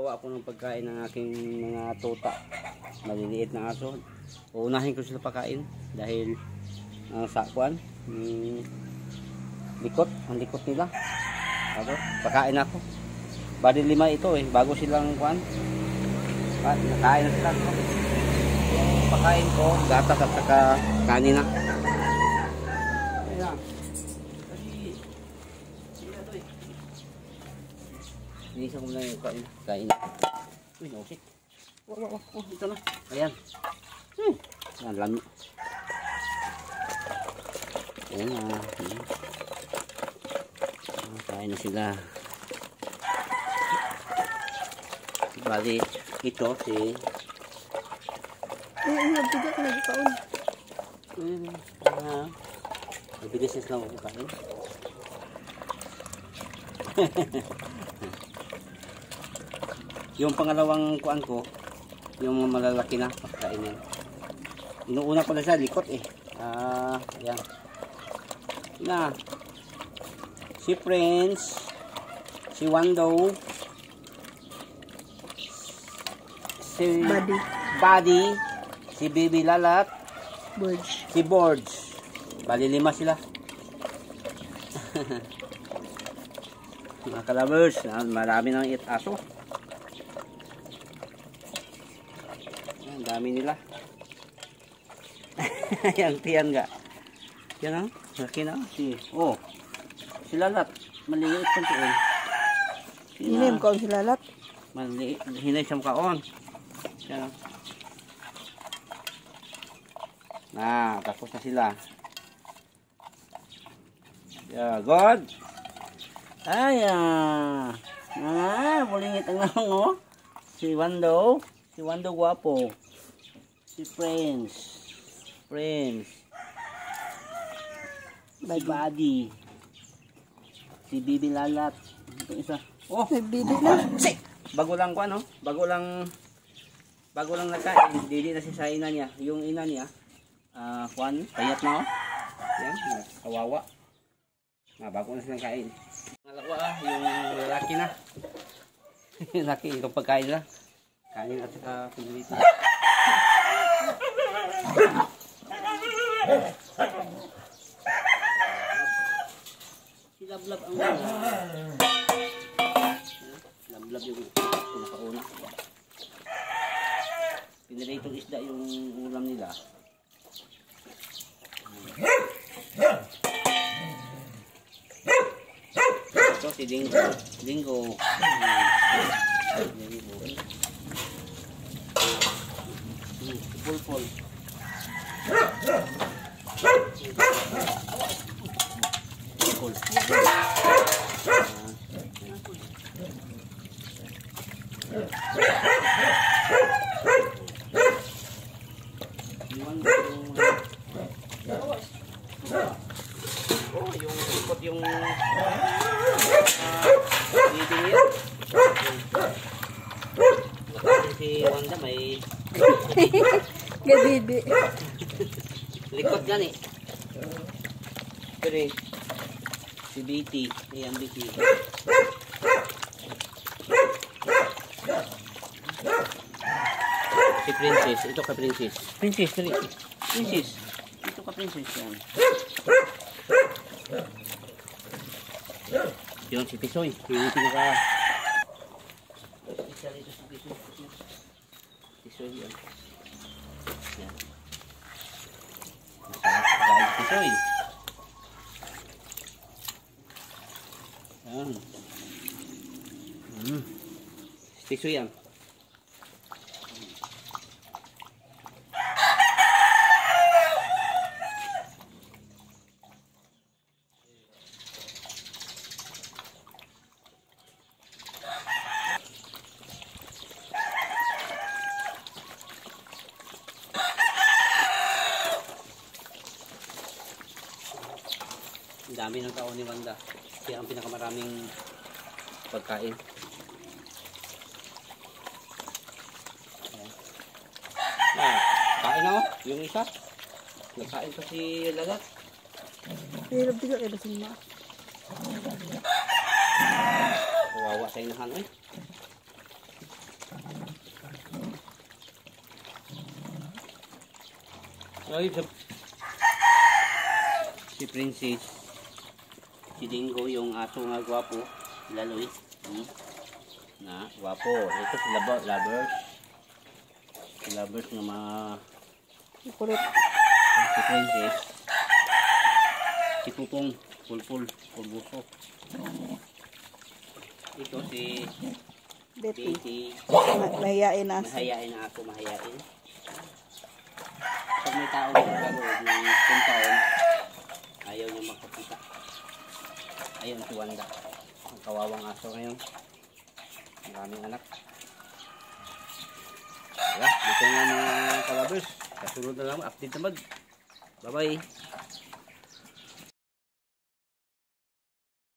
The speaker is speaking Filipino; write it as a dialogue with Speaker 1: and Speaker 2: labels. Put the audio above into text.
Speaker 1: Gagawa ako ng pagkain ng aking mga tuta. Maliliit na aso. Uunahin ko sila pakain dahil sakwan, likot, ang likot nila. Pakain ako. Bali 5 ito bago silang kuan. Nakain na sila. Pakain ko, gatas at saka kanina. Ayan. Inisa ko na yung kain. Uy, nausik. Wow, ito na. Ayan. Ayan, lami. Ayan na. Kain na sila. Bali, ito si...
Speaker 2: Nagbigat ka nagkaon.
Speaker 1: Nabilis na ako kain. Yung pangalawang kuan ko, yung malalaki na pagkainin. Inuuna ko na siya, likot ayan. Na. Si Prince, si Wando, si Buddy, si Baby Lalat, si Borge. Bali 5 sila. Mga kalabers, marami nang aso. Ang dami nila. Yang tiyan ga. Yan ang laki na. Si Lalat. Maliit pa siya.
Speaker 2: Hinim kaon si Lalat.
Speaker 1: Maliit. Hinay siyang kaon. Yan ang. Tapos na sila. Yeah, good. Bulingit ang lang Si Wando guwapo. Si Prince. Si Buddy. Si Bibi Lalat. Ito isa.
Speaker 2: Bibi na.
Speaker 1: Bago lang ko Bago lang nagkain. Dili na si sa ina niya. Yung ina niya. Payat na Yan, kawawa. Bago na silang kain. Pangalawa yung lalaki na. Lalaki, itong pagkain na. Kanin at saka pinilita. Si Lablab ang Lablab yung pinakauna. Piniritong isda yung ulam nila. Ito si Dingo. Pulpol. Yung ikot yung bibingit. Si Wanda may
Speaker 2: Gabibi.
Speaker 1: likot gani. Pero si BT, ayan BT. Si Princess, ito ka Princess. Princess. Ito ka Princess yan. Yun si Pisoy. Yung pinaka isa rito si Pisoy. Pisoy yan. Yan. Masarap guys Pisoy. Yan. Pisoy yan. Dami ng tao ni Wanda. Siya ang pinakamaraming pagkain. Kain na yung isa. Nagkain pa si Lalat.
Speaker 2: Hirap juga kayo basin mo.
Speaker 1: Kawawa sa inahan Si Princess. Si Dingo, yung aso nga gwapo. Laloy. Na, gwapo. Ito si Lovers. Si Lovers nga mga...
Speaker 2: Kulit.
Speaker 1: Si Princess. Si Pupong. Pulbuso. Ito si
Speaker 2: Betty.
Speaker 1: Betty.
Speaker 2: Mahiyain na.
Speaker 1: Mahayain na ako, mahayain. Pag may tao na nagkaroon ng compound, ayaw niya makapita. Ayun si Wanda. Ang kawawang aso ngayon. Maraming anak. Dito nga mga kalabers. Kasunod na lang. Update naman. Bye bye.